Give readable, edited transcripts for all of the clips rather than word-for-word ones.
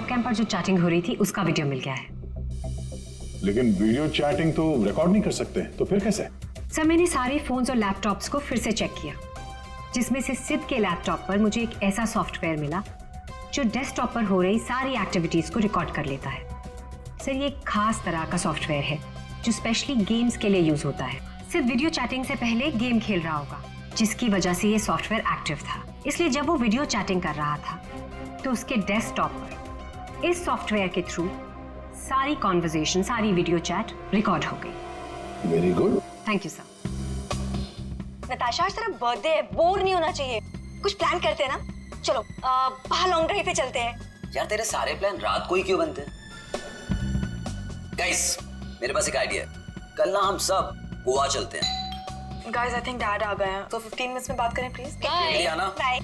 Webcam पर जो chatting हो रही थी उसका वीडियो मिल गया है। लेकिन वीडियो चैटिंग तो रिकॉर्ड नहीं कर सकते, तो फिर कैसे? सर मैंने सारे फोन्स और लैपटॉप्स को फिर से चेक किया, जिसमें से सिद्ध के लैपटॉप पर मुझे एक ऐसा सॉफ्टवेयर मिला जो डेस्कटॉप पर हो रही सारी एक्टिविटीज को रिकॉर्ड कर लेता है। सर ये एक खास तरह का सॉफ्टवेयर है जो स्पेशली गेम्स के लिए यूज होता है। सिद्ध वीडियो चैटिंग से पहले गेम खेल रहा होगा, जिसकी वजह से ये सॉफ्टवेयर एक्टिव था। इसलिए जब वो वीडियो चैटिंग कर रहा था तो उसके डेस्कटॉप पर इस सॉफ्टवेयर के थ्रू सारी कॉन्वर्सेशन, सारी वीडियो चैट रिकॉर्ड हो गई। Very good, thank you sir. Natasha आज तेरा बर्थडे है, बोर नहीं होना चाहिए। कुछ प्लान करते हैं ना, चलो बाहर लॉन्ग ड्राइव पे चलते हैं। यार तेरे सारे प्लान रात को ही क्यों बनते हैं? गाइस मेरे पास एक आइडिया है, कल ना हम सब गोवा चलते हैं। गाइस आई थिंक डैड आ गए हैं, तो 15 मिनट्स में बात करें प्लीज। बाय आना। बाय।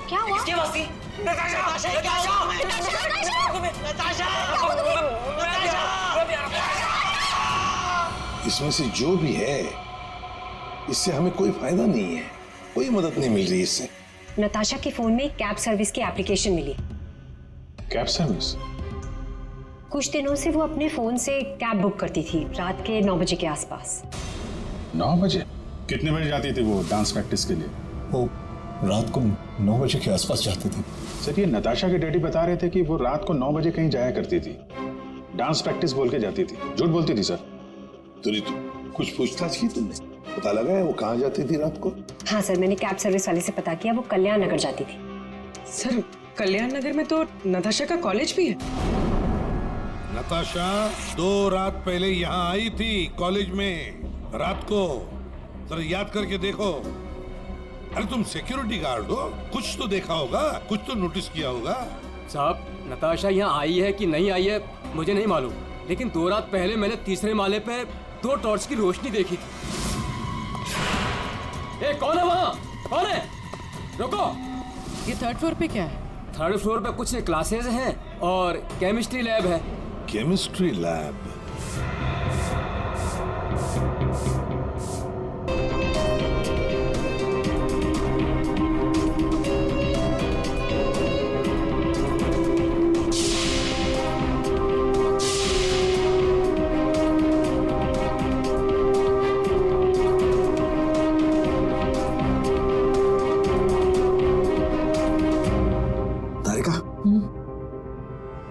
क्या हुआ? किसकी आवाज थी? नताशा! इसमें से जो भी है इससे हमें कोई फायदा नहीं है, कोई मदद नहीं मिल रही इससे। नताशा के फोन में कैब सर्विस की एप्लीकेशन मिली। Cab service? कुछ दिनों से वो अपने फोन से कैब बुक करती थी रात के 9 बजे के आसपास। 9 बजे? कितने बजे जाती थी वो डांस प्रैक्टिस के लिए? वो रात को 9 बजे के आसपास जाती थी। सर ये नताशा के डैडी बता रहे थे कि वो रात को 9 बजे कहीं जाया करती थी, डांस प्रैक्टिस बोल के जाती थी। झूठ बोलती थी सर। तो कुछ पूछताछ की तुमने? पता लगा है वो कहाँ जाती थी रात को? हाँ सर, मैंने कैब सर्विस वाले से पता किया, वो कल्याण नगर जाती थी। सर कल्याण नगर में तो नताशा का कॉलेज भी है। नताशा 2 रात पहले यहाँ आई थी कॉलेज में रात को, जरा याद करके देखो। अरे तुम सिक्योरिटी गार्ड हो, कुछ तो देखा होगा, कुछ तो नोटिस किया होगा। साहब नताशा यहाँ आई है कि नहीं आई है मुझे नहीं मालूम, लेकिन 2 रात पहले मैंने तीसरे माले पे 2 टॉर्च की रोशनी देखी थी। ए, कौन है वहाँ? कौन है? रुको। ये 3rd फ्लोर पे क्या है? 3rd फ्लोर पे कुछ क्लासेस हैं और केमिस्ट्री लैब है। Chemistry lab?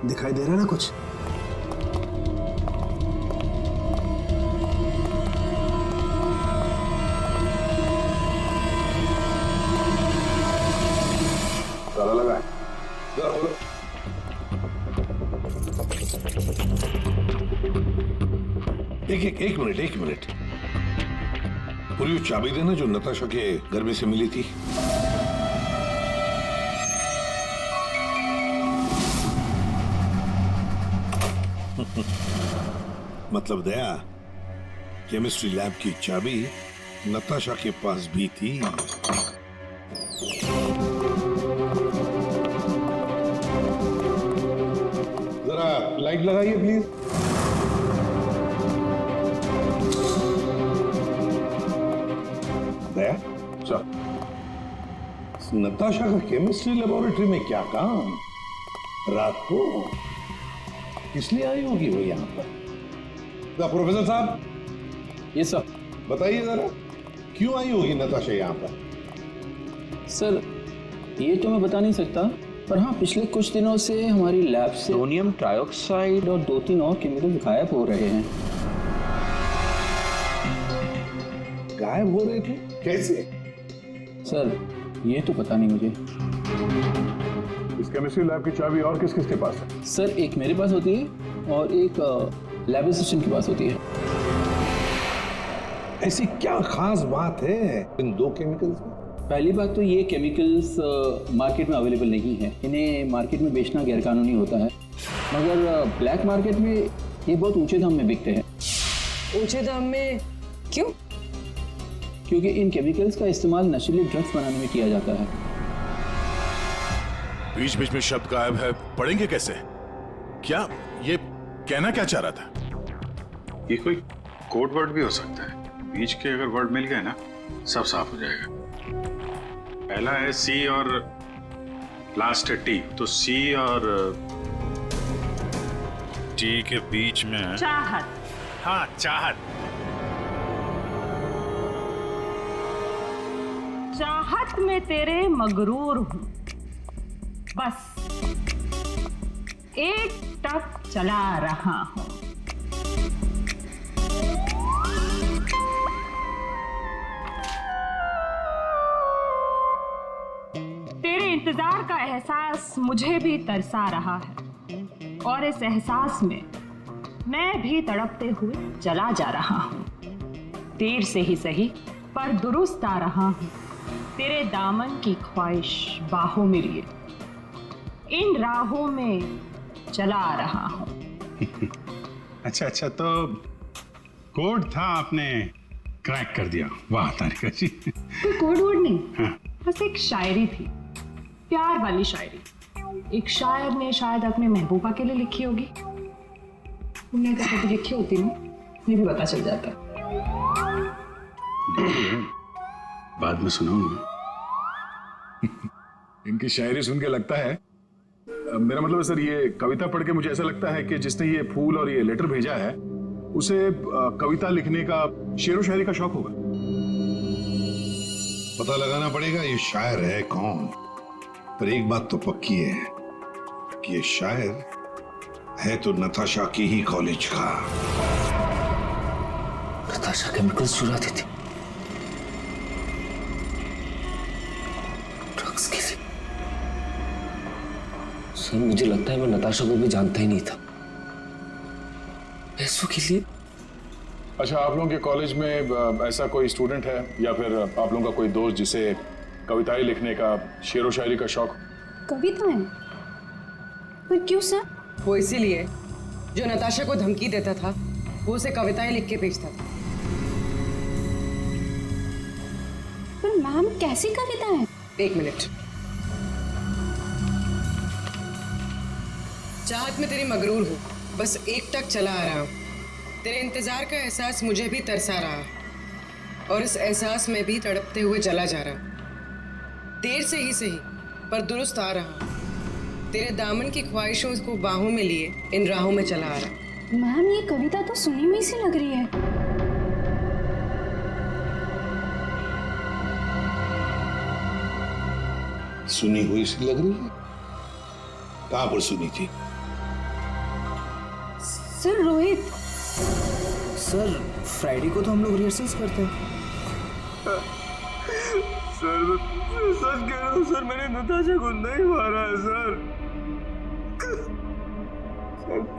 दिखाई दे रहा है ना कुछ? ताला लगा है। जरा खोलो। एक मिनट। पूरी चाबी देना जो नताशा के घर में से मिली थी। मतलब दया, केमिस्ट्री लैब की चाबी नताशा के पास भी थी। जरा लाइट लगाइए प्लीज। दया सर, नताशा का केमिस्ट्री लेबोरेटरी में क्या काम? रात को इसलिए आई होगी वो यहाँ पर। प्रोफेसर साहब। ये सर बताइए जरा, क्यों आई होगी नताशा यहाँ पर? सर ये तो मैं बता नहीं सकता, पर हाँ पिछले कुछ दिनों से हमारी लैब से सोडियम ट्राइऑक्साइड और 2-3 और केमिकल गायब हो रहे हैं। गायब हो रहे थे? कैसे? सर ये तो पता नहीं मुझे। इस केमिस्ट्री लैब की चाबी और किस किस के पास है? सर एक मेरे पास होती है और एक लैब असिस्टेंट के पास होती है। ऐसी क्या खास बात है इन 2 केमिकल्स में? पहली बात तो ये केमिकल्स मार्केट में अवेलेबल नहीं है, इन्हें मार्केट में बेचना गैरकानूनी होता है, मगर ब्लैक मार्केट में ये बहुत ऊंचे दाम में बिकते हैं। ऊंचे दाम में क्यों? क्योंकि इन केमिकल्स का इस्तेमाल नशीले ड्रग्स बनाने में किया जाता है। बीच बीच में शब्द गायब है, पढ़ेंगे कैसे? क्या ये कहना क्या चाह रहा था? ये कोई कोड वर्ड भी हो सकता है। बीच के अगर वर्ड मिल गए ना, सब साफ हो जाएगा। पहला है सी और लास्ट है टी, तो सी और टी के बीच में है चाहत। हाँ, चाहत। चाहत में तेरे मगरूर हूं, बस एक टक चला रहा हूं। तेरे इंतजार का एहसास मुझे भी तरसा रहा है, और इस एहसास में मैं भी तड़पते हुए चला जा रहा हूं। देर से ही सही पर दुरुस्त आ रहा हूं, तेरे दामन की ख्वाहिश बाहों में लिए इन राहों में चला आ रहा हूं। अच्छा, तो कोड था, आपने क्रैक कर दिया। वाह तारिका जी। कोई कोड वर्ड नहीं, हाँ। बस एक शायरी थी, प्यार वाली शायरी। एक शायर ने शायद अपने महबूबा के लिए लिखी होगी। तुमने तो कभी लिखी होती ना, मुझे भी पता चल जाता। बाद में सुनाऊंगा। इनकी शायरी सुन के लगता है, मेरा मतलब है सर, ये कविता पढ़ के मुझे ऐसा लगता है कि जिसने ये फूल और ये लेटर भेजा है उसे कविता लिखने का, शेरो शायरी का शौक होगा। पता लगाना पड़ेगा ये शायर है कौन। पर एक बात तो पक्की है कि ये शायर है तो नताशा की ही कॉलेज का। नताशा केमिकल्स चुराती थी ड्रग्स के लिए। सर मुझे लगता है मैं नताशा को भी जानता ही नहीं था। पैसों के लिए। अच्छा, आप लोगों के कॉलेज में ऐसा कोई स्टूडेंट है या फिर आप लोगों का कोई दोस्त जिसे कविताएं लिखने का, शेरो शायरी का शौक? कविताएं? पर क्यों सर? वो इसीलिए जो नताशा को धमकी देता था, वो उसे कविताएं लिख के भेजता था। पर मैम कैसी कविताएं? एक मिनट। चाहत में तेरी मगरूर हूँ, बस एक टक चला आ रहा हूँ। तेरे इंतजार का एहसास मुझे भी तरसा रहा, और इस एहसास में भी तड़पते हुए चला जा रहा। देर से ही सही पर दुरुस्त आ रहा। तेरे दामन की ख्वाहिशों को बाहों में लिए इन राहों में चला आ रहा। मैम ये कविता तो सुनी हुई सी लग रही है। सुनी हुई सी लग रही है? कहां पर सुनी थी? सर रोहित। सर फ्राइडे को तो हम लोग रिहर्सल्स करते हैं। सर सच कह रहा हूँ सर, मैंने नताशा को नहीं मारा है सर।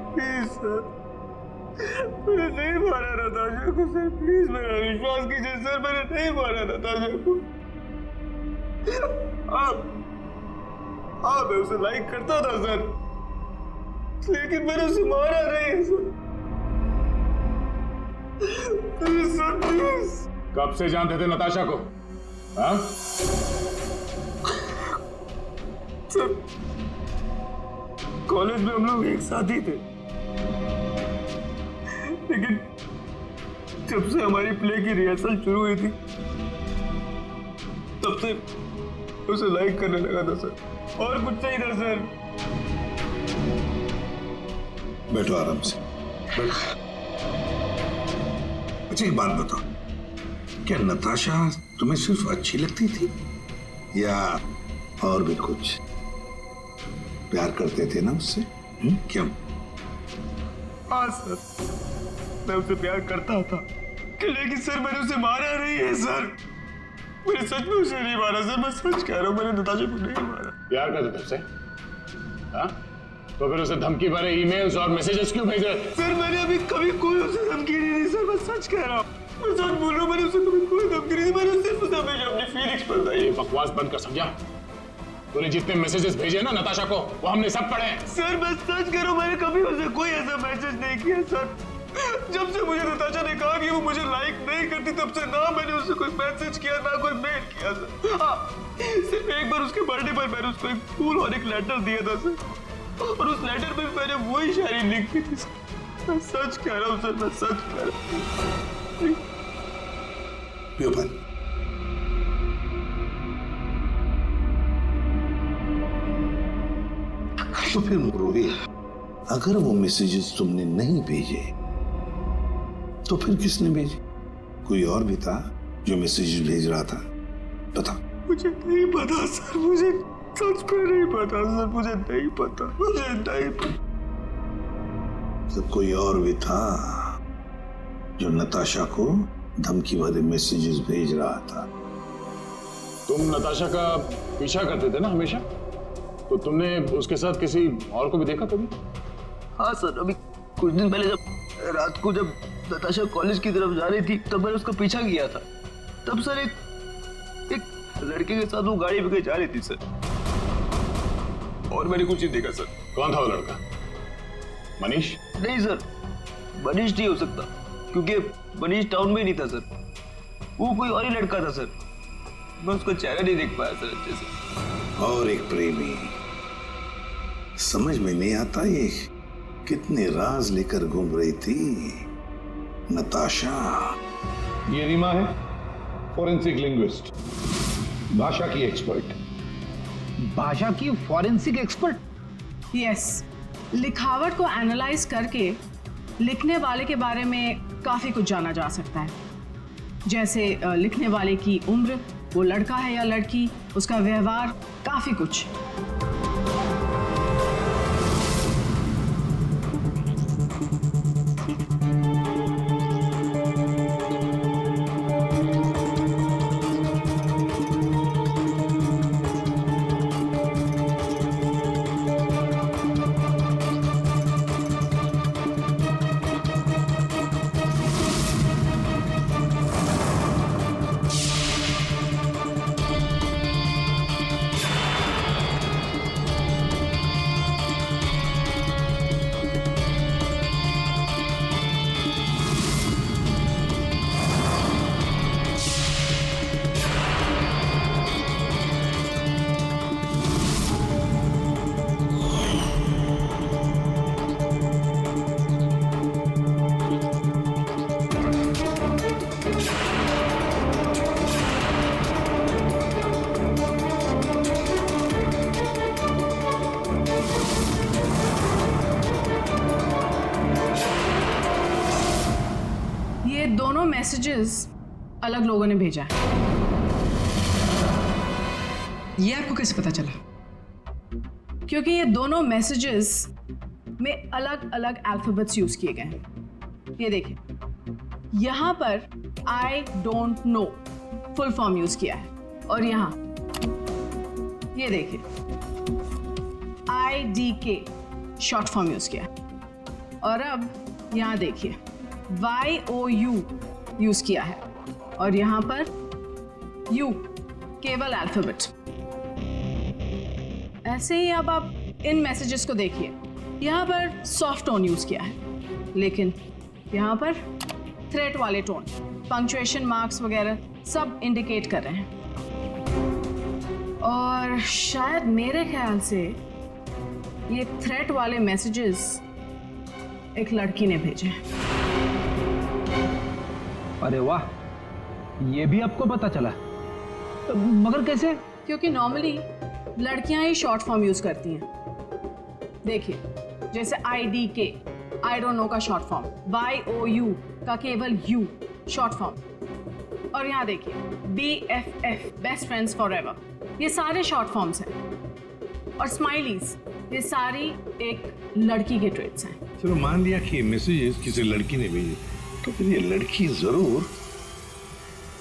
प्लीज सर, मैंने नहीं मारा नताशा को सर। प्लीज मेरा विश्वास कीजिए सर, मैंने नहीं मारा नताशा को। मैं उसे लाइक करता था सर, लेकिन मैंने उसे मारा नहीं सर। Please sir, please. कब से जानते थे नताशा को? हाँ? सर कॉलेज में हम लोग एक साथ ही थे, लेकिन जब से हमारी प्ले की रिहर्सल शुरू हुई थी, तब से उसे लाइक करने लगा था सर, और कुछ नहीं था सर। बैठो आराम से। अच्छा एक बात बताओ, क्या नताशा तुम्हें सिर्फ अच्छी लगती थी या और भी कुछ? प्यार करते थे ना उससे? क्यों? हाँ सर, मैं उसे प्यार करता था, लेकिन सर मैंने उसे मारा नहीं है सर। मैंने सच में उसे नहीं मारा सर, मैं सच कह रहा हूँ, मैंने नताशा को नहीं मारा। प्यार करते थे उससे? हाँ? तो फिर उसे धमकी भरे ईमेल्स और मैसेजेस क्यों भेजे? सर मैंने अभी कभी कोई उसे धमकी नहीं दी सर, मैं सच कह रहा हूँ, मैं सच बोल रहा हूँ। मैंने उसे कभी कोई धमकी नहीं दी, मैंने सिर्फ उसे हमेशा अपनी फीलिंग्स बताई। ये बकवास बंद कर, समझा? तूने जितने मैसेजेस भेजे ना नताशा को, वो हमने सब पढ़े। सर मैं सच कह रहा हूँ, मैंने कभी उसे कोई ऐसा मैसेज नहीं किया सर। जब से मुझे नताशा ने कहा कि वो मुझे लाइक नहीं करती, तब से ना मैंने उसे कोई मैसेज किया, ना कोई मेल किया सर। हाँ, सिर्फ एक बार उसके बर्थडे पर मैंने उसको एक फूल और एक लेटर दिया था सर, और उस लेटर में मैंने वही शायरी लिखी थी सर। मैं सच कह रहा हूँ सर, मैं सच कह रहा हूँ। पियो पानी। तो फिर रोहित, अगर वो मैसेजेस तुमने नहीं भेजे तो फिर किसने भेजे? कोई और भी था जो मैसेजेस भेज रहा था? बता। मुझे नहीं पता सर, मुझे सच में नहीं पता सर, मुझे नहीं पता, मुझे नहीं पता। तो कोई और भी था जो नताशा को धमकी भरे मैसेजेस भेज रहा था? तुम नताशा का पीछा करते थे ना हमेशा, तो तुमने उसके साथ किसी और को भी देखा कभी? हाँ सर, अभी कुछ दिन पहले जब रात को जब नताशा कॉलेज की तरफ जा रही थी तब मैंने उसका पीछा किया था। तब सर एक लड़के के साथ वो गाड़ी पे जा रही थी सर, और मैंने कुछ नहीं देखा सर। कौन था वो लड़का? मनीष? नहीं सर, मनीष नहीं हो सकता, क्योंकि मनीष टाउन में ही नहीं था सर, वो कोई और ही लड़का था सर। मैं उसका चेहरा नहीं देख पाया सर अच्छे से। और एक प्रेमी, समझ में नहीं आता ये कितने राज लेकर घूम रही थी नताशा। ये रीमा है, फॉरेंसिक लिंग्विस्ट, भाषा की एक्सपर्ट। भाषा की फॉरेंसिक एक्सपर्ट? यस, लिखावट को एनालाइज करके लिखने वाले के बारे में काफी कुछ जाना जा सकता है, जैसे लिखने वाले की उम्र, वो लड़का है या लड़की, उसका व्यवहार, काफी कुछ। दोनों मैसेजेस अलग लोगों ने भेजा है। ये आपको कैसे पता चला? क्योंकि ये दोनों मैसेजेस में अलग अलग अल्फाबेट्स यूज किए गए हैं। ये देखिए, यहां पर I don't know full form use किया है, और यहां ये देखिए IDK शॉर्ट फॉर्म यूज किया है, और अब यहां देखिए YOU यूज किया है, और यहां पर U केवल अल्फाबेट। ऐसे ही अब आप इन मैसेजेस को देखिए, यहां पर सॉफ्ट टोन यूज किया है, लेकिन यहां पर थ्रेट वाले टोन, पंक्चुएशन मार्क्स वगैरह सब इंडिकेट कर रहे हैं। और शायद मेरे ख्याल से ये थ्रेट वाले मैसेजेस एक लड़की ने भेजे हैं। अरे वाह, ये भी आपको पता चला? मगर कैसे? क्योंकि नॉर्मली लड़कियां ही शॉर्ट फॉर्म यूज करती हैं। देखिए, जैसे IDK आई डोंट नो का शॉर्ट फॉर्म, YOU का केवल U शॉर्ट फॉर्म, और यहाँ देखिए BFF बेस्ट फ्रेंड्स फॉरएवर, ये सारे शॉर्ट फॉर्म्स हैं। और स्माइलीज, ये सारी एक लड़की के ट्रेट्स हैं। चलो मान लिया कि मैसेजेस किसी लड़की ने भेजे, तो फिर ये लड़की जरूर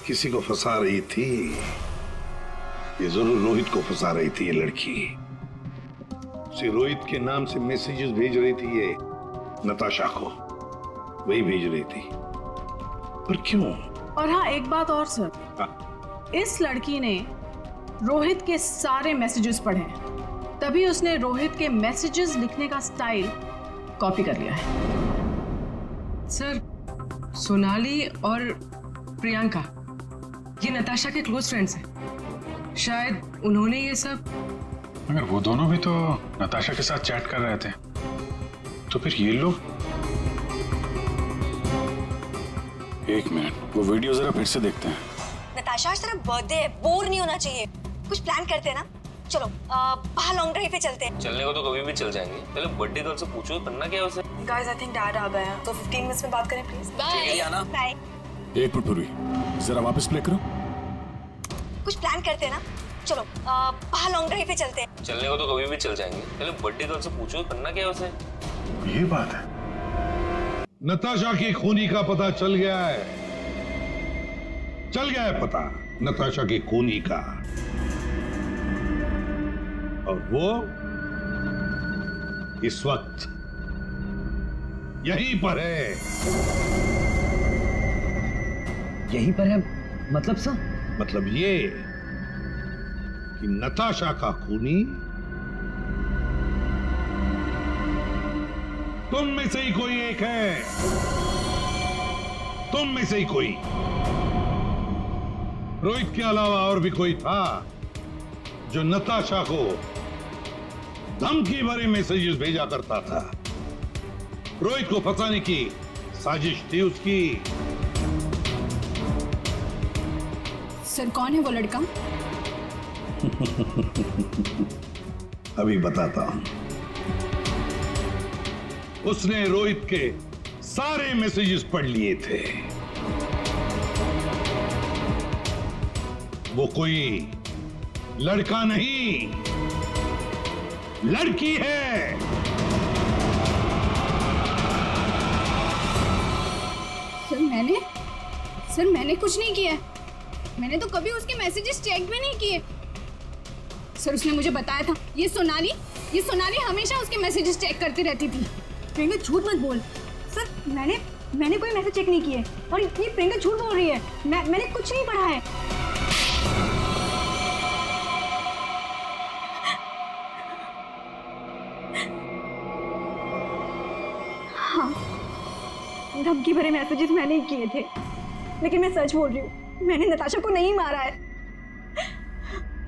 किसी को फंसा रही थी। ये जरूर रोहित को फंसा रही थी। ये लड़की से रोहित के नाम से मैसेजेस भेज रही थी, ये नताशा को वही भेज रही थी। पर क्यों? और हाँ, एक बात और सर, इस लड़की ने रोहित के सारे मैसेजेस पढ़े हैं, तभी उसने रोहित के मैसेजेस लिखने का स्टाइल कॉपी कर लिया है। सर, सोनाली और प्रियंका ये नताशा के क्लोज फ्रेंड्स हैं। शायद उन्होंने ये सब। मगर वो दोनों भी तो नताशा के साथ चैट कर रहे थे, तो फिर ये लोग एक मिनट, वो वीडियो जरा फिर से देखते हैं। नताशा आज तेरा बर्थडे है, बोर नहीं होना चाहिए। कुछ प्लान करते हैं ना। चलो बाहर लॉन्ग ड्राइव पे चलते हैं। चलने को तो कभी भी चल जाएंगे, पहले बर्थडे गर्ल से पूछो करना क्या है उसे। गाइस आई थिंक डैड आ गए हैं, तो 15 मिनट्स में बात करें प्लीज। बाय आना। बाय। एक मिनट पूर्वी, जरा वापस प्ले करो। कुछ प्लान करते हैं ना। चलो बाहर लॉन्ग ड्राइव पे चलते हैं। चलने को तो कभी भी चल जाएंगे, पहले बर्थडे गर्ल से पूछो करना क्या है उसे। ये बात है। नताशा की खूनी का पता चल गया है, चल गया है पता नताशा की खूनी का, और वो इस वक्त यहीं पर है। यहीं पर है मतलब सर? मतलब ये कि नताशा का खूनी तुम में से ही कोई एक है, तुम में से ही कोई। रोहित के अलावा और भी कोई था जो नताशा को धमकी भरे मैसेजेस भेजा करता था। रोहित को फंसाने की साजिश थी उसकी। सर कौन है वो लड़का? अभी बताता हूं। उसने रोहित के सारे मैसेजेस पढ़ लिए थे। वो कोई लड़का नहीं, लड़की है। सर मैंने कुछ नहीं किया। मैंने तो कभी उसके मैसेजेस चेक भी नहीं किए। सर उसने मुझे बताया था, ये सोनाली हमेशा उसके मैसेजेस चेक करती रहती थी। प्रियंका झूठ मत बोल। सर मैंने कोई मैसेज चेक नहीं किए, और ये प्रियंका झूठ बोल रही है। मैंने कुछ नहीं पढ़ा है। हाँ, धमकी भरे मैसेजेस मैंने ही किए थे, लेकिन मैं सच बोल रही हूँ, मैंने नताशा को नहीं मारा है।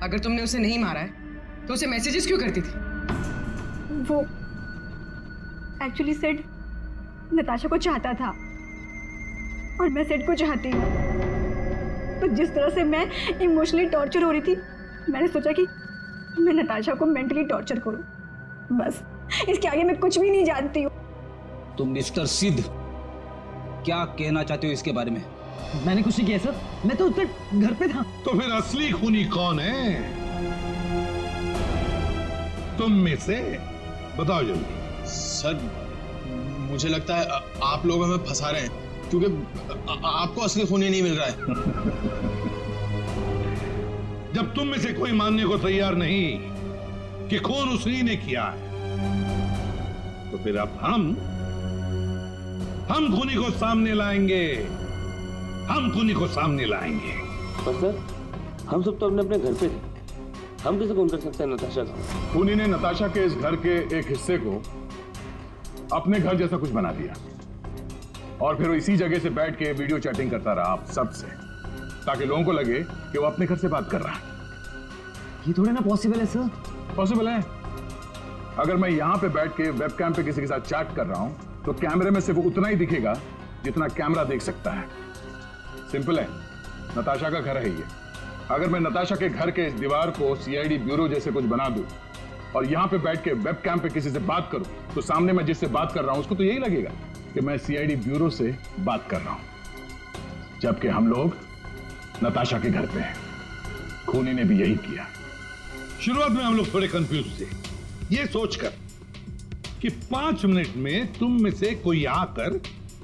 अगर तुमने उसे नहीं मारा है तो उसे मैसेजेस क्यों करती थी? वो एक्चुअली सेड नताशा को चाहता था, और मैं सेड को चाहती हूँ। तो जिस तरह से मैं इमोशनली टॉर्चर हो रही थी, मैंने सोचा कि मैं नताशा को मेंटली टॉर्चर करूँ। बस इसके आगे मैं कुछ भी नहीं जानती हूँ। तुम मिस्टर सिद्ध क्या कहना चाहते हो इसके बारे में? मैंने कुछ नहीं किया सर, मैं तो उधर घर पे था। तो फिर असली खूनी कौन है तुम में से? बताओ जल्दी। सर मुझे लगता है आप लोग हमें फंसा रहे हैं, क्योंकि आपको असली खूनी नहीं मिल रहा है। जब तुम में से कोई मानने को तैयार नहीं कि खून उसी ने किया है, तो फिर अब हम खूनी को सामने लाएंगे। हम खूनी को सामने लाएंगे। पर सर हम सब तो अपने अपने घर पे थे, हम कैसे खून कर सकते हैं नताशा का? खूनी ने नताशा के इस घर के एक हिस्से को अपने घर जैसा कुछ बना दिया, और फिर वो इसी जगह से बैठ के वीडियो चैटिंग करता रहा आप सबसे, ताकि लोगों को लगे कि वो अपने घर से बात कर रहा है। ये थोड़ा ना पॉसिबल है सर। पॉसिबल है। अगर मैं यहां पे बैठ के वेबकैम पे किसी के साथ चैट कर रहा हूं, तो कैमरे में सिर्फ उतना ही दिखेगा जितना कैमरा देख सकता है। सिंपल है, नताशा का घर है ये। अगर मैं नताशा के घर के इस दीवार को सीआईडी ब्यूरो जैसे कुछ बना दूं और यहां पे बैठ के वेबकैम पे किसी से बात करूं, तो सामने मैं जिससे बात कर रहा हूं उसको तो यही लगेगा कि मैं सीआईडी ब्यूरो से बात कर रहा हूं, जबकि हम लोग नताशा के घर पे हैं। खूनी ने भी यही किया। शुरुआत में हम लोग थोड़े कंफ्यूज थे, ये सोचकर कि 5 मिनट में तुम में से कोई आकर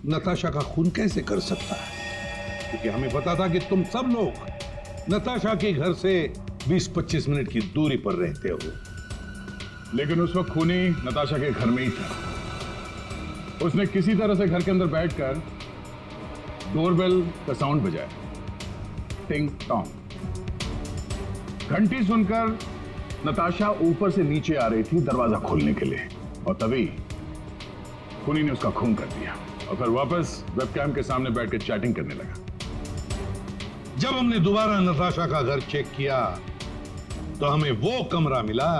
नताशा का खून कैसे कर सकता है, क्योंकि हमें पता था कि तुम सब लोग नताशा के घर से 20-25 मिनट की दूरी पर रहते हो। लेकिन उस वक्त खूनी नताशा के घर में ही था। उसने किसी तरह से घर के अंदर बैठकर डोरबेल का साउंड बजाया, टिंग टोंग। घंटी सुनकर नताशा ऊपर से नीचे आ रही थी दरवाजा खोलने के लिए, और तभी खूनी ने उसका खून कर दिया और फिर वापस वेबकैम के सामने बैठकर चैटिंग करने लगा। जब हमने दोबारा नताशा का घर चेक किया, तो हमें वो कमरा मिला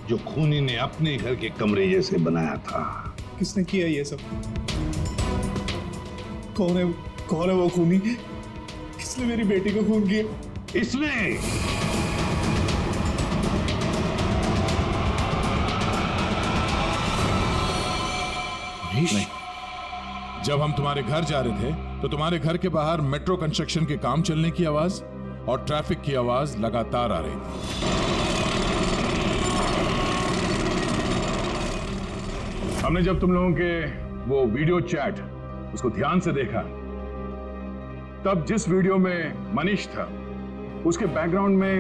जो खूनी ने अपने घर के कमरे जैसे बनाया था। किसने किया ये सब? कौन है वो? कौन है वो खूनी? किसने मेरी बेटी को खून किया? इसने। नहीं, जब हम तुम्हारे घर जा रहे थे तो तुम्हारे घर के बाहर मेट्रो कंस्ट्रक्शन के काम चलने की आवाज और ट्रैफिक की आवाज लगातार आ रही थी। हमने जब तुम लोगों के वो वीडियो चैट उसको ध्यान से देखा, तब जिस वीडियो में मनीष था उसके बैकग्राउंड में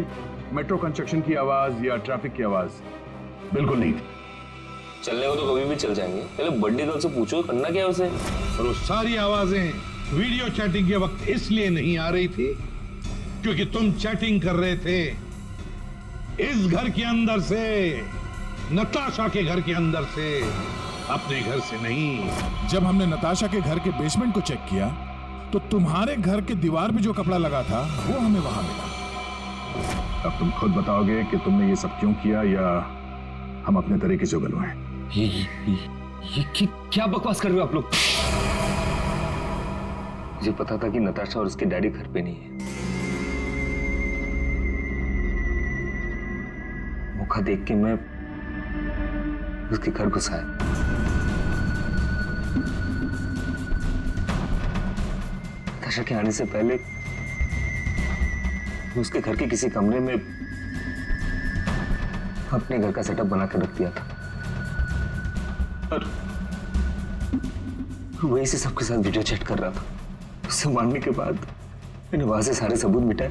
मेट्रो कंस्ट्रक्शन की आवाज या ट्रैफिक की आवाज बिल्कुल नहीं थी। चलने को तो कभी भी चल जाएंगे, पहले बड्डी गर्ल से पूछो करना क्या है उसे। और वो सारी आवाजें वीडियो चैटिंग के वक्त इसलिए नहीं आ रही थी क्योंकि तुम चैटिंग कर रहे थे इस घर के अंदर से, नताशा के घर के अंदर से, अपने घर से नहीं। जब हमने नताशा के घर के बेसमेंट को चेक किया तो तुम्हारे घर के दीवार पे जो कपड़ा लगा था वो हमें वहां मिला। अब तुम खुद बताओगे कि तुमने ये सब क्यों किया या हम अपने तरीके से गलवाएं? ये क्या बकवास कर रहे हो आप लोग? मुझे पता था कि नताशा और उसके डैडी घर पे नहीं है। मौका देख के मैं उसके घर घुस आया। नताशा के आने से पहले मैं उसके घर के किसी कमरे में अपने घर का सेटअप बना कर रख दिया था और वहीं से सबके साथ वीडियो चैट कर रहा था। उससे मारने के बाद मैंने वहां से सारे सबूत मिटाए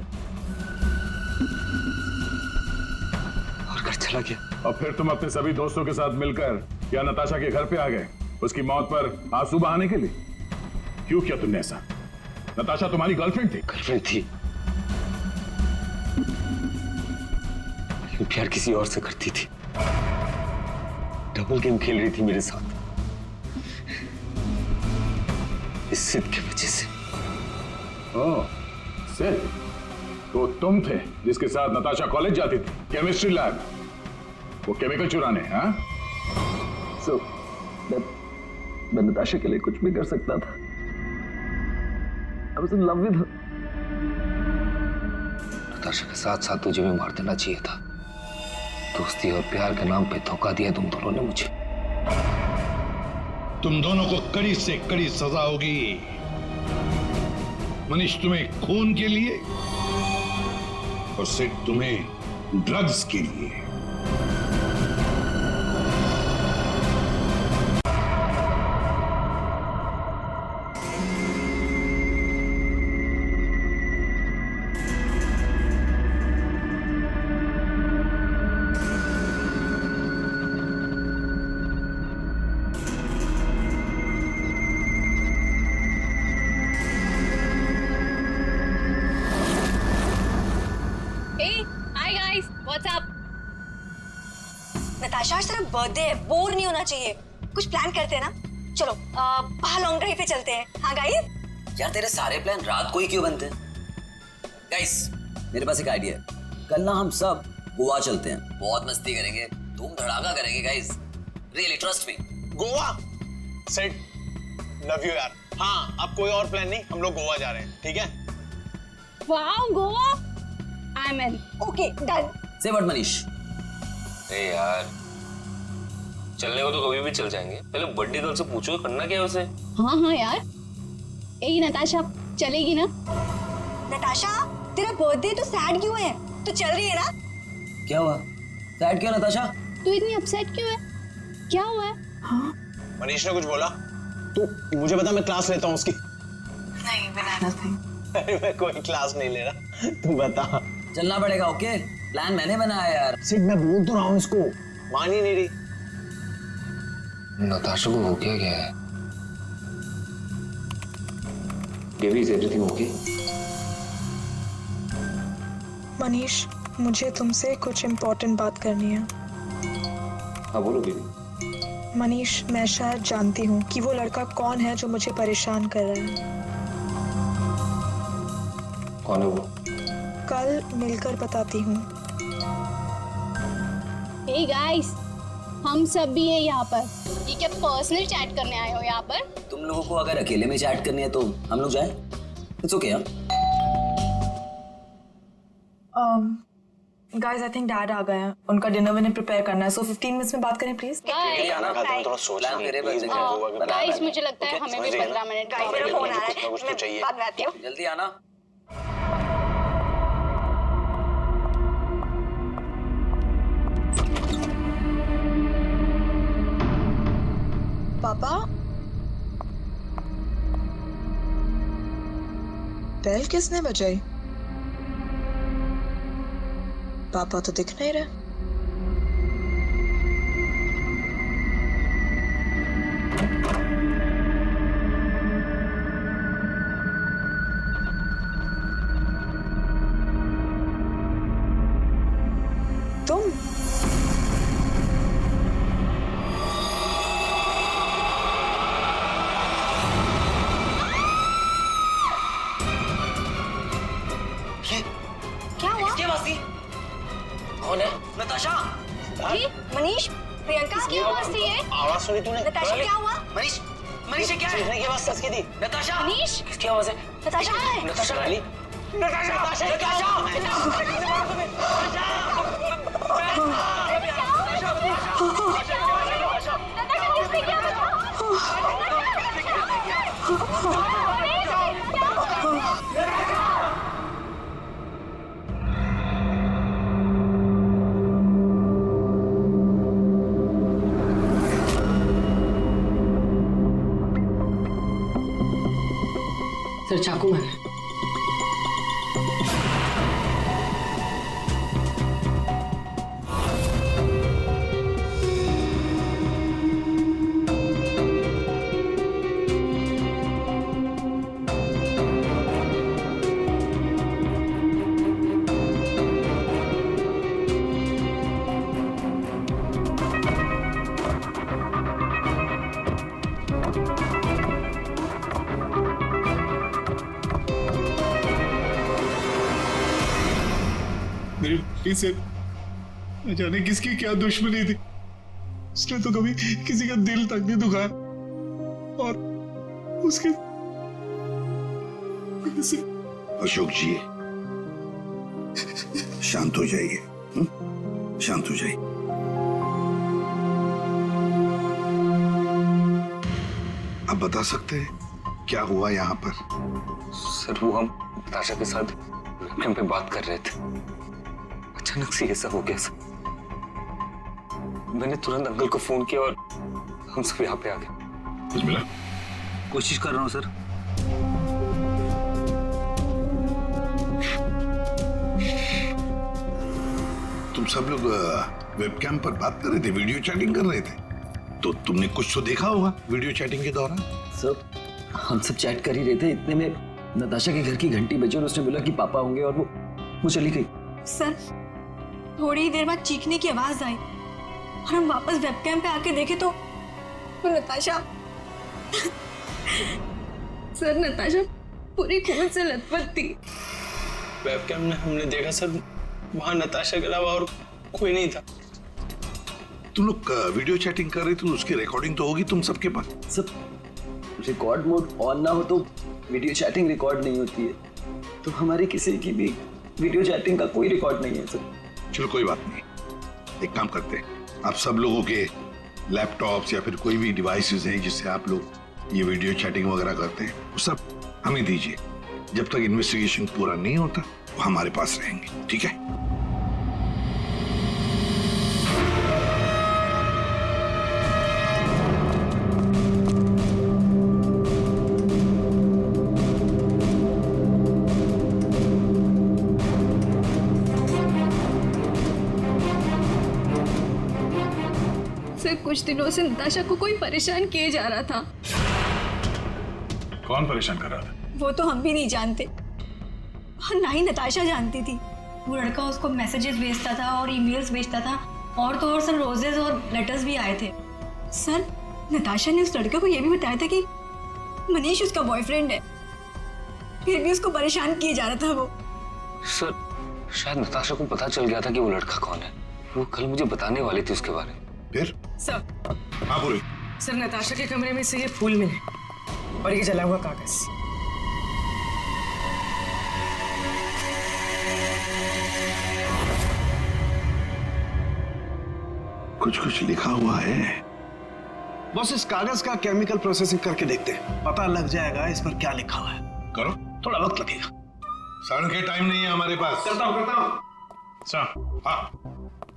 और घर चला गया। और फिर तुम अपने सभी दोस्तों के साथ मिलकर या नताशा के घर पे आ गए उसकी मौत पर आंसू बहाने के लिए। क्यों किया तुमने ऐसा? नताशा तुम्हारी गर्लफ्रेंड थी। गर्लफ्रेंड थी, प्यार किसी और से करती थी। डबल गेम खेल रही थी मेरे साथ इस सिद्ध की वजह से। ओह, सिद्ध? तो तुम थे जिसके साथ नताशा कॉलेज जाती थी, केमिस्ट्री लैब, वो केमिकल चुराने। हाँ, सो मैं नताशा के लिए कुछ भी कर सकता था। I was in love with her. Natasha के साथ साथ तुझे भी मार देना चाहिए था। दोस्ती और प्यार के नाम पे धोखा दिया तुम दोनों ने मुझे। तुम दोनों को कड़ी से कड़ी सजा होगी। मनीष तुम्हें खून के लिए और सिर्फ तुम्हें ड्रग्स के लिए। नताशा, आज तेरा बर्थडे है, बोर नहीं होना चाहिए। कुछ प्लान करते हैं ना? चलो बाहर लॉन्ग ड्राइव पे चलते हैं। हाँ गाइस? यार तेरे सारे प्लान रात को ही क्यों बनते हैं? गाइस मेरे पास एक आइडिया है। कल ना हम सब गोवा चलते हैं, बहुत मस्ती करेंगे, धूम धड़ाका करेंगे guys. Really trust me. Goa set, love you यार। हाँ, अब कोई और प्लान नहीं, हम लोग गोवा जा रहे हैं, ठीक है? Wow, Goa, I am in. Okay done. से व्हाट मनीष? ए यार, चलने को तो कभी भी चल जाएंगे, पहले बड्डी गर्ल से पूछो करना क्या है उसे। हाँ हाँ यार, ए नताशा चलेगी ना? नताशा, तेरा बर्थडे तो सैड क्यों है? तू चल रही है ना? क्या हुआ? सैड क्यों नताशा? तू इतनी अपसेट क्यों है? क्या हुआ है? हाँ? मनीष ने कुछ बोला? तू मुझे बता, मैं क्लास लेता हूँ उसकी। नहीं, बनाना था। अरे मैं कोई क्लास नहीं ले रहा, तू बता। चलना पड़ेगा। ओके, प्लान मैंने बनाया यार। सिर्फ मैं बोल तो रहा हूँ इसको, मान ही नहीं रही। नताशा को हो क्या है? Baby, is everything okay? Manish, मुझे तुमसे कुछ इम्पोर्टेंट बात करनी है। हाँ बोलो बेबी। मनीष, मैं शायद जानती हूँ कि वो लड़का कौन है जो मुझे परेशान कर रहा है। कौन है वो? कल मिलकर बताती हूँ। हे गाइस, हम सब भी हैं यहाँ पर। ये क्या पर्सनल चैट करने आए हो यहाँ पर? तुम लोगों को अगर अकेले में चैट करनी है तो हम लोग जाएं? इट्स ओके यार। गाइस आई थिंक डैड आ गए हैं, उनका डिनर विनर प्रिपेयर करना है, सो 15 मिनट्स में बात करें प्लीज। गाइस मुझे लगता है हमें भी 15 मिनट का मेरा फोन आ रहा है, मैं बाद में आती हूँ। जल्दी आना। पापा बेल किसने बजाई? पापा तो दिख नहीं रहे। तुम क्या हुआ? किसकी आवाज थी? कौन है? नताशा। जी मनीष, प्रियंका की आवाज थी ये। आवाज सुनी तूने? नताशा क्या हुआ? मनीष, मनीष ये क्या है? की आवाज सच की थी। नताशा। मनीष किसकी आवाज है? नताशा है। नताशा लाली। नताशा, सर चाकू मारा। मेरी लड़की से न जाने किसकी क्या दुश्मनी थी, उसने तो कभी किसी का दिल तक नहीं दुखाया और उसके अशोक जी शांत हो जाइए, शांत हो जाइए। आप बता सकते हैं क्या हुआ यहाँ पर? सर वो हम नताशा के साथ वेबकैम पे बात कर रहे थे, अचानक से ऐसा हो गया सर। मैंने तुरंत अंकल को फोन किया और हम सब यहाँ पे आ गए। कुछ मिला? कोशिश कर रहा हूँ सर। तुम सब लोग वेबकैम पर बात कर रहे थे, वीडियो चैटिंग कर रहे थे, तो तुमने कुछ तो देखा होगा वीडियो चैटिंग के दौरान। सर हम सब चैट कर ही रहे थे, इतने में नताशा के घर की घंटी बजी और उसने बोला कि पापा होंगे और वो चली गई। सर थोड़ी ही देर बाद चीखने की आवाज आई और हम वापस वेबकैम पे आके देखे तो नताशा सर नताशा पूरी खून से लथपथ थी। वेबकैम में हमने देखा सर, वहां नताशा के अलावा और कोई नहीं था। तुम लोग वीडियो चैटिंग कर रहे थे तो उसकी रिकॉर्डिंग तो होगी तुम सबके पास। सब रिकॉर्ड मोड ऑन ना हो तो वीडियो चैटिंग रिकॉर्ड नहीं होती है, तो हमारी किसी की भी वीडियो चैटिंग का कोई रिकॉर्ड नहीं है सर। चलो कोई बात नहीं, एक काम करते हैं, आप सब लोगों के लैपटॉप्स या फिर कोई भी डिवाइसेस हैं जिससे आप लोग ये वीडियो चैटिंग वगैरह करते हैं, वो सब हमें दीजिए। जब तक इन्वेस्टिगेशन पूरा नहीं होता वो हमारे पास रहेंगे, ठीक है? सर कुछ दिनों से नताशा को कोई परेशान किए जा रहा था। कौन परेशान कर रहा था? वो तो हम भी नहीं जानते और ना ही नताशा जानती थी। वो लड़का उसको मैसेजेस भेजता था और ईमेल्स भेजता था, और तो और सर रोजेस और लेटर्स भी आए थे। सर नताशा ने उस लड़के को ये भी बताया था कि मनीष उसका बॉयफ्रेंड है, फिर भी उसको परेशान किए जा रहा था वो। सर शायद नताशा को पता चल गया था कि वो लड़का कौन है, वो कल मुझे बताने वाली थी उसके बारे में। फिर? सर हाँ बोलो। सर नताशा के कमरे में से ये फूल मिले और ये जला हुआ कागज। कुछ कुछ लिखा हुआ है। बस इस कागज का केमिकल प्रोसेसिंग करके देखते हैं, पता लग जाएगा इस पर क्या लिखा हुआ है। करो, थोड़ा वक्त लगेगा। सर के टाइम नहीं है हमारे पास। करता हूँ। सर, हाँ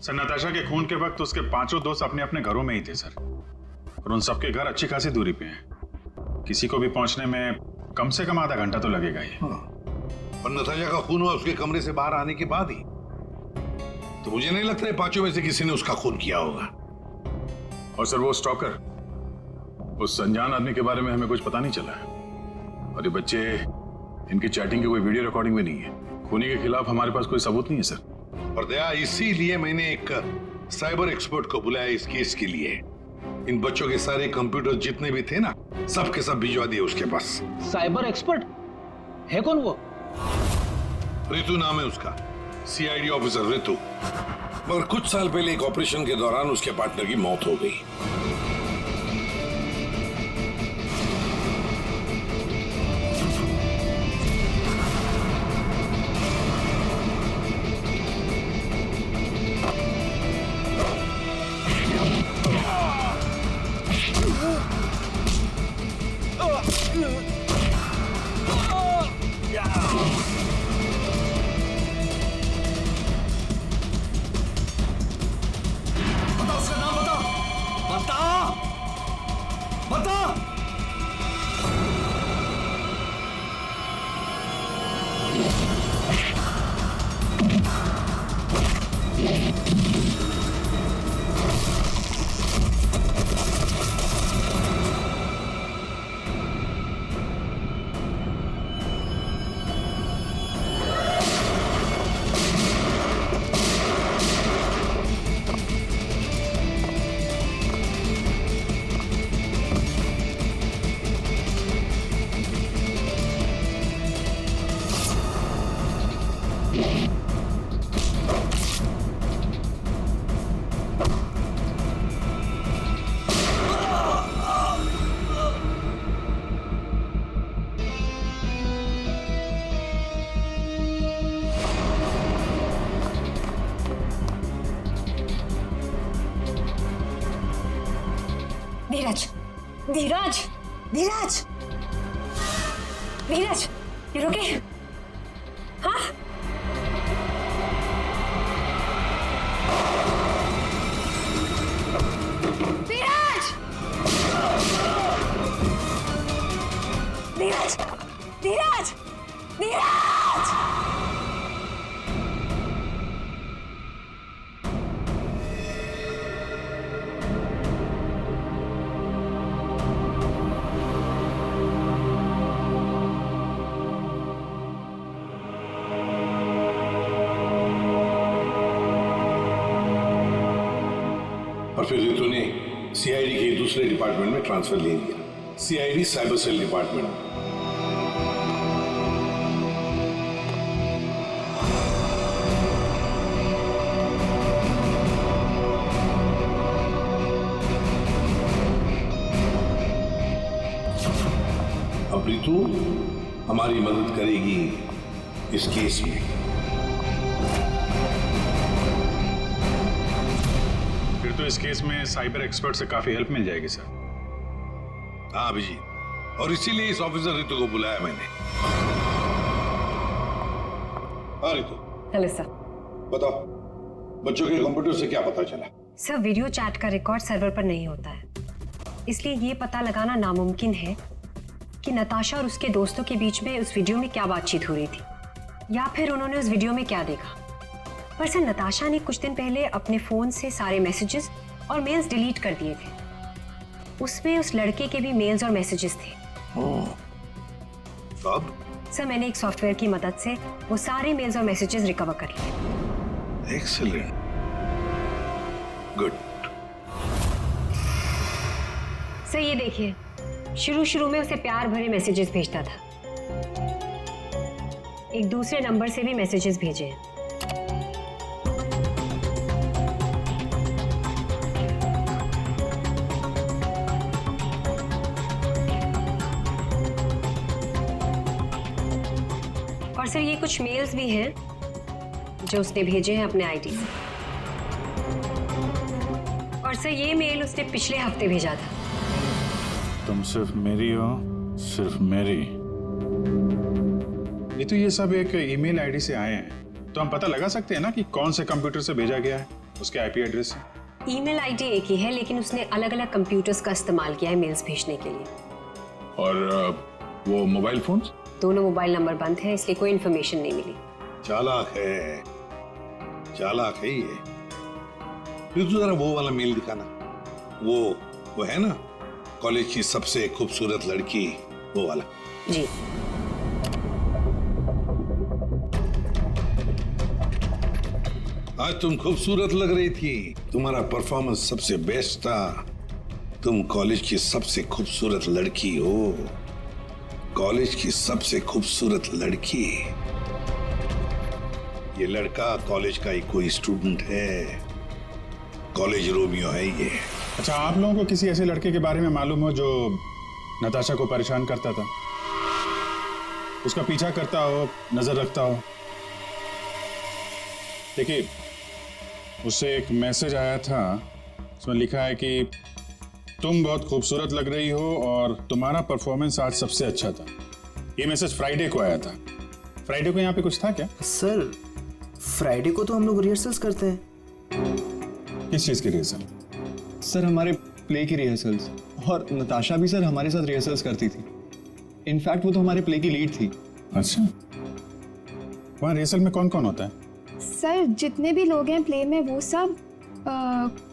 सर, नताशा के खून के वक्त उसके पांचों दोस्त अपने अपने घरों में ही थे सर, और उन सबके घर अच्छी खासी दूरी पे हैं। किसी को भी पहुंचने में कम से कम आधा घंटा तो लगेगा ही। हाँ। और नताशा का खून हुआ उसके कमरे से बाहर आने के बाद ही, तो मुझे नहीं लगता है पांचों में से किसी ने उसका खून किया होगा। और सर वो स्टॉकर, उस अनजान आदमी के बारे में हमें कुछ पता नहीं चला है, और ये बच्चे, इनकी चैटिंग की कोई वीडियो रिकॉर्डिंग भी नहीं है। खूनी के खिलाफ हमारे पास कोई सबूत नहीं है सर। और दया, इसीलिए मैंने एक साइबर एक्सपर्ट को बुलाया इस केस के लिए। इन बच्चों के सारे कंप्यूटर जितने भी थे ना, सब के सब भिजवा दिए उसके पास। साइबर एक्सपर्ट है कौन वो? रितु नाम है उसका, सीआईडी ऑफिसर रितु। मगर कुछ साल पहले एक ऑपरेशन के दौरान उसके पार्टनर की मौत हो गई। धीरज, धीरज, धीरज, धीरज, you okay? हाँ? धीरज, धीरज, धीरज, धीरज। और फिर रितु ने सीआईडी के दूसरे डिपार्टमेंट में ट्रांसफर ले लिया, सीआईडी साइबर सेल डिपार्टमेंट। अब रितु हमारी मदद करेगी इस केस में। तो इस केस में साइबर एक्सपर्ट से काफी हेल्प मिल जाएगी सर। हाँ अभिजीत, और इसीलिए इस ऑफिसर रितु को बुलाया मैंने। हाँ रितु। Hello sir. बताओ, बच्चों के कंप्यूटर से क्या पता चला? सर, वीडियो चैट का रिकॉर्ड सर्वर पर नहीं होता है, इसलिए ये पता लगाना नामुमकिन है कि नताशा और उसके दोस्तों के बीच में उस वीडियो में क्या बातचीत हो रही थी, या फिर उन्होंने उस वीडियो में क्या देखा। पर सर, नताशा ने कुछ दिन पहले अपने फोन से सारे मैसेजेस और मेल्स डिलीट कर दिए थे। उसमें उस लड़के के भी मेल्स और मैसेजेस थे। अब? सर, मैंने एक सॉफ्टवेयर की मदद से वो सारे मेल्स और मैसेजेस रिकवर कर लिए। Excellent, good. सर ये देखिए, शुरू में उसे प्यार भरे मैसेजेस भेजता था। एक दूसरे नंबर से भी मैसेजेस भेजे हैं। और सर, ये कुछ मेल्स भी हैं जो उसने भेजे हैं अपने आईडी से। सर ये मेल उसने पिछले हफ्ते भेजा था। तुम सिर्फ मेरी हो, सिर्फ मेरी। ये सब एक ईमेल आईडी से आए हैं, तो हम पता लगा सकते हैं ना कि कौन से कंप्यूटर से भेजा गया है, उसके आईपी एड्रेस से। ईमेल आईडी एक ही है, लेकिन उसने अलग अलग कंप्यूटर्स का इस्तेमाल किया है मेल्स भेजने के लिए। और वो मोबाइल फोन्स? दोनों मोबाइल नंबर बंद है, इसलिए कोई इन्फॉर्मेशन नहीं मिली। चालाक है, चालाक है ये। फिर तो जरा वो वाला मेल दिखाना, वो है ना, कॉलेज की सबसे खूबसूरत लड़की, वो वाला। जी। आज तुम खूबसूरत लग रही थी, तुम्हारा परफॉर्मेंस सबसे बेस्ट था, तुम कॉलेज की सबसे खूबसूरत लड़की हो, कॉलेज की सबसे खूबसूरत लड़की। ये लड़का कॉलेज का ही कोई स्टूडेंट है, कॉलेज रोमियो है ये। अच्छा, आप लोगों को किसी ऐसे लड़के के बारे में मालूम हो जो नताशा को परेशान करता था, उसका पीछा करता हो, नजर रखता हो? देखिए, उससे एक मैसेज आया था, उसमें लिखा है कि तुम बहुत खूबसूरत लग रही हो और तुम्हारा परफॉर्मेंस आज सबसे अच्छा था। ये मैसेज फ्राइडे को आया था। फ्राइडे को यहाँ पे कुछ था क्या? सर, फ्राइडे को तो हम लोग रिहर्सल्स करते हैं। किस चीज की रिहर्सल? सर, हमारे प्ले की रिहर्सल्स, और नताशा भी सर हमारे साथ रिहर्सल्स करती थी। इनफैक्ट वो तो हमारे प्ले की लीड थी। अच्छा, वहाँ रिहर्सल में कौन कौन होता है? सर, जितने भी लोग हैं प्ले में वो सब,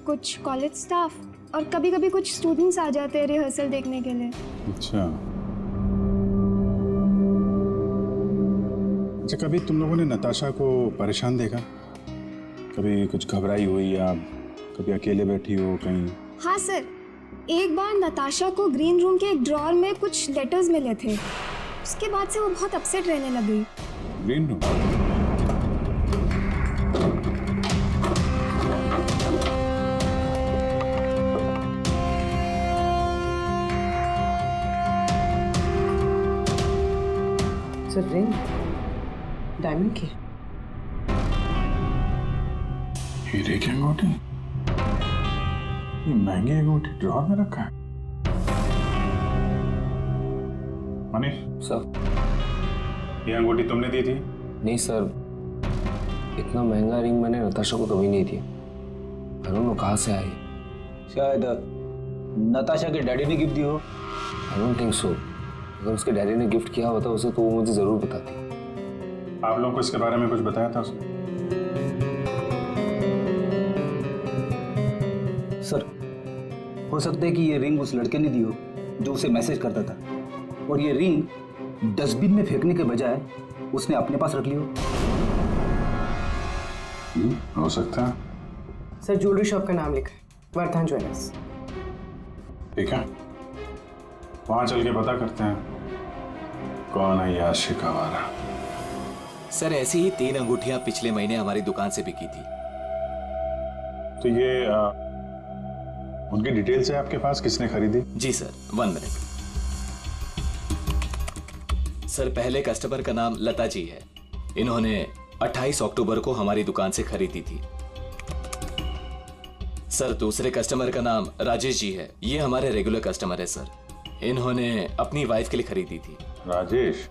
कुछ कॉलेज स्टाफ और कभी कभी कुछ स्टूडेंट्स आ जाते हैं रिहर्सल देखने के लिए। अच्छा, कभी तुम लोगों ने नताशा को परेशान देखा? कभी कुछ घबराई हुई या कभी अकेले बैठी हो कहीं? हाँ सर, एक बार नताशा को ग्रीन रूम के एक ड्रॉअर में कुछ लेटर्स मिले थे, उसके बाद से वो बहुत अपसेट रहने लगी। Green room? Sir, ring diamond की। हीरे की अंगूठी? ये महंगी अंगूठी ड्रॉअर में रखा है? मनीष सर, ये अंगूठी तुमने दी थी? नहीं सर, इतना महंगा रिंग मैंने नताशा को कभी नहीं दिया। आई डोंट नो कहाँ से आई। शायद नताशा के डैडी ने गिफ्ट दी हो। I don't think so. अगर उसके डैडी ने गिफ्ट किया होता उसे तो वो मुझे जरूर बताती। आप लोगों को इसके बारे में कुछ बताया था उसने? सर, हो सकता है कि ये रिंग उस लड़के ने दी हो जो उसे मैसेज करता था, और ये रिंग डस्टबिन में फेंकने के बजाय उसने अपने पास रख ली हो। हो सकता है। सर, ज्वेलरी शॉप का नाम लिखा है, वर्धन ज्वेलर्स। ठीक है, वहां चल के पता करते हैं कौन है ये आशिक आवारा। सर, ऐसी ही 3 अंगूठियां पिछले महीने हमारी दुकान से बिकी थी। तो ये उनकी डिटेल्स है आपके पास, किसने खरीदी? जी सर, 1 मिनट। सर, पहले कस्टमर का नाम लता जी है। इन्होंने 28 अक्टूबर को हमारी दुकान से खरीदी थी। सर, दूसरे कस्टमर का नाम राजेश जी है। ये हमारे रेगुलर कस्टमर है सर। इन्होंने अपनी वाइफ के लिए खरीदी थी। राजेश?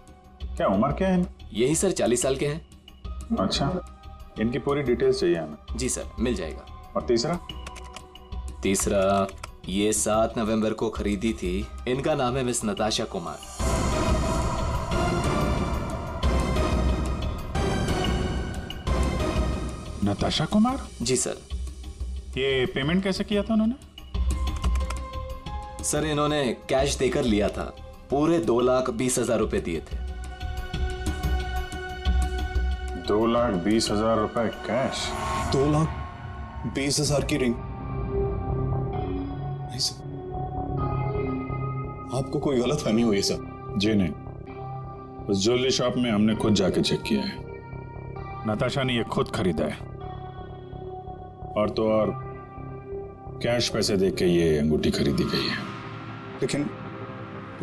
क्या उम्र क्या है? यही सर 40 साल के हैं। अच्छा, इनकी पूरी डिटेल्स चाहिए हमें। जी सर, मिल जाएगा। और तीसरा? तीसरा ये 7 नवंबर को खरीदी थी। इनका नाम है मिस नताशा कुमार। नताशा कुमार? जी सर। ये पेमेंट कैसे किया था उन्होंने? सर, इन्होंने कैश देकर लिया था। पूरे 2,20,000 रुपए दिए थे। 2,20,000 रुपए कैश? 2,20,000 की रिंग? नहीं सर, आपको कोई गलत फहमी हुई है सर। जी नहीं, उस ज्वेलरी शॉप में हमने खुद जाके चेक किया है। नताशा ने ये खुद खरीदा है, और तो और कैश पैसे दे के ये अंगूठी खरीदी गई है। लेकिन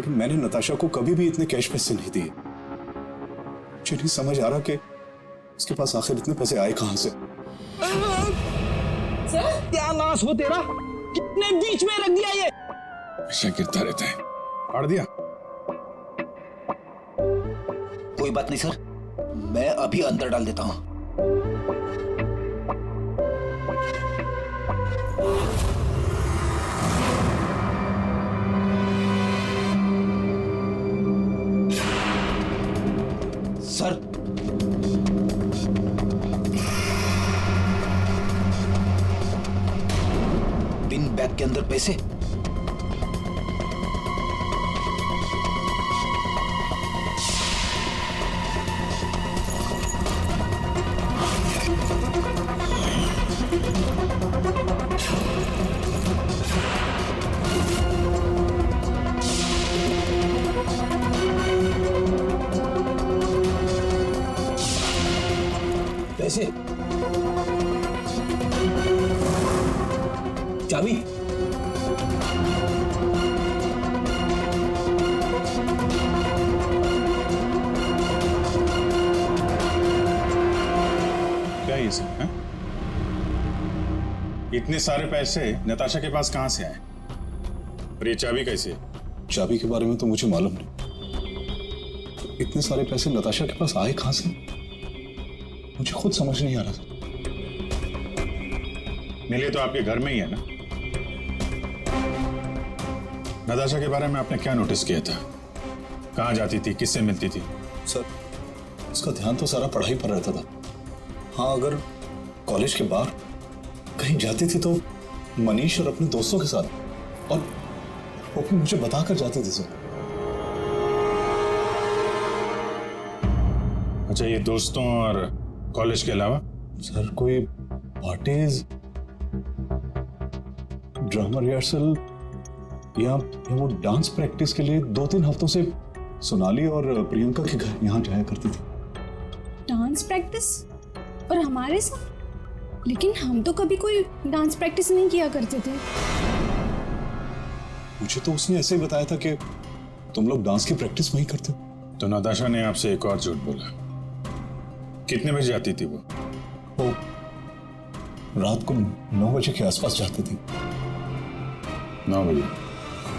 मैंने नताशा को कभी भी इतने कैश पैसे नहीं दिए। मुझे नहीं समझ आ रहा कि उसके पास आखिर इतने पैसे आए कहां से। सर, क्या नाश हो तेरा? कितने बीच में रख दिया ये? हमेशा गिरता रहता है। फाड़ दिया। कोई बात नहीं सर, मैं अभी अंदर डाल देता हूं। सर, पिन बैग के अंदर पैसे। पैसे, चाबी, क्या ये सब है? इतने सारे पैसे नताशा के पास कहां से आए? और ये चाबी कैसे? चाबी के बारे में तो मुझे मालूम नहीं। इतने सारे पैसे नताशा के पास आए कहां से, मुझे खुद समझ नहीं आ रहा था। मिले तो आपके घर में ही है ना? नताशा के बारे में आपने क्या नोटिस किया था? कहां जाती थी, किससे मिलती थी? सर, उसका ध्यान तो सारा पढ़ाई पर रहता था। हाँ, अगर कॉलेज के बाहर कहीं जाती थी तो मनीष और अपने दोस्तों के साथ, और वो भी मुझे बताकर जाती थी सर। अच्छा, ये दोस्तों और कॉलेज के अलावा? सर, कोई पार्टीज, ड्रामा रिहर्सल या वो डांस प्रैक्टिस के लिए 2-3 हफ्तों से सोनाली और प्रियंका के घर यहाँ जाया करती थी। Dance practice? और हमारे साथ? लेकिन हम तो कभी कोई डांस प्रैक्टिस नहीं किया करते थे। मुझे तो उसने ऐसे ही बताया था कि तुम लोग डांस की प्रैक्टिस वहीं करते हो। तो नताशा ने आपसे एक और झूठ बोला। कितने बजे जाती थी वो? रात को 9 बजे के आसपास जाती थी। 9 बजे?